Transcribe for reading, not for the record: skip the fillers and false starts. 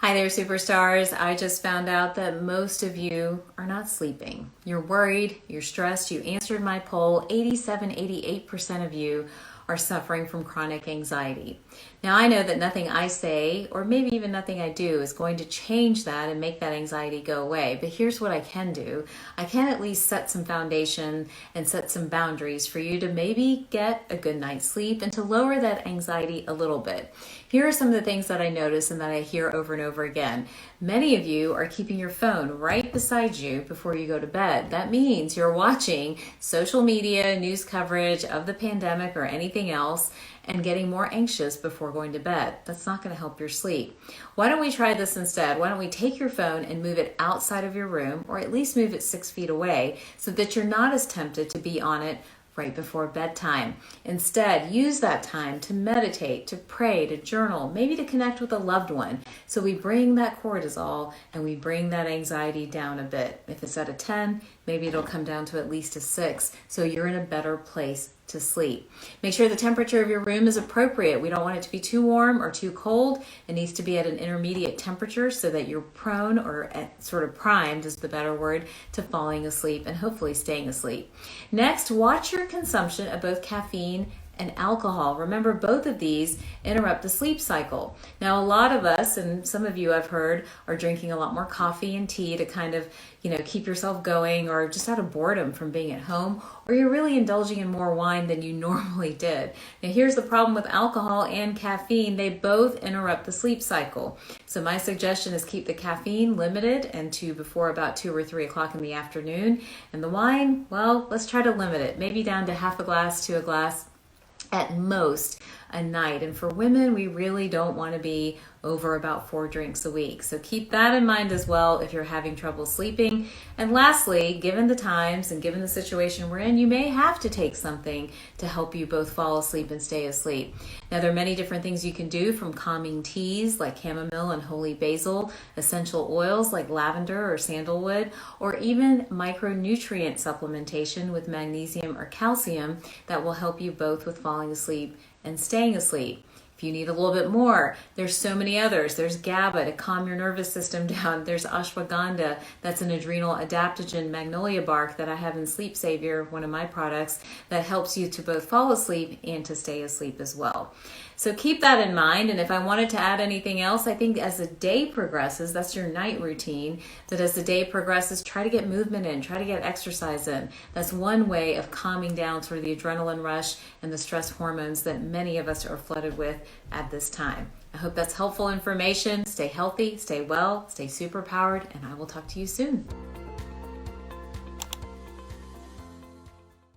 Hi there, superstars. I just found out that most of you are not sleeping. You're worried, you're stressed. You answered my poll. 88% of you are suffering from chronic anxiety. Now, I know that nothing I say, or maybe even nothing I do, is going to change that and make that anxiety go away. But here's what I can do. I can at least set some foundation and set some boundaries for you to maybe get a good night's sleep and to lower that anxiety a little bit. Here are some of the things that I notice and that I hear over and over again. Many of you are keeping your phone right beside you before you go to bed. That means you're watching social media, news coverage of the pandemic or anything else, and getting more anxious before going to bed. That's not going to help your sleep. Why don't we try this instead? Why don't we take your phone and move it outside of your room, or at least move it 6 feet away, so that you're not as tempted to be on it right before bedtime. Instead, use that time to meditate, to pray, to journal, maybe to connect with a loved one. So we bring that cortisol and we bring that anxiety down a bit. If it's at a 10, maybe it'll come down to at least a 6, so you're in a better place to sleep. Make sure the temperature of your room is appropriate. We don't want it to be too warm or too cold. It needs to be at an intermediate temperature so that you're prone, or sort of primed is the better word, to falling asleep and hopefully staying asleep. Next, watch your consumption of both caffeine and alcohol. Remember, both of these interrupt the sleep cycle. Now, a lot of us, and some of you I've heard, are drinking a lot more coffee and tea to kind of, keep yourself going, or just out of boredom from being at home, or you're really indulging in more wine than you normally did. Now, here's the problem with alcohol and caffeine. They both interrupt the sleep cycle. So my suggestion is keep the caffeine limited and to before about 2 or 3 o'clock in the afternoon. And the wine, well, let's try to limit it, maybe down to half a glass to a glass at most a night. And for women, we really don't want to be over about 4 drinks a week. So keep that in mind as well if you're having trouble sleeping. And lastly, given the times and given the situation we're in, you may have to take something to help you both fall asleep and stay asleep. Now, there are many different things you can do, from calming teas like chamomile and holy basil, essential oils like lavender or sandalwood, or even micronutrient supplementation with magnesium or calcium that will help you both with falling asleep and staying asleep. If you need a little bit more, there's so many others. There's GABA to calm your nervous system down. There's ashwagandha, that's an adrenal adaptogen magnolia bark that I have in Sleep Savior, one of my products, that helps you to both fall asleep and to stay asleep as well. So keep that in mind. And if I wanted to add anything else, I think as the day progresses, that's your night routine, that as the day progresses, try to get movement in, try to get exercise in. That's one way of calming down sort of the adrenaline rush and the stress hormones that many of us are flooded with at this time. I hope that's helpful information. Stay healthy, stay well, stay superpowered, and I will talk to you soon.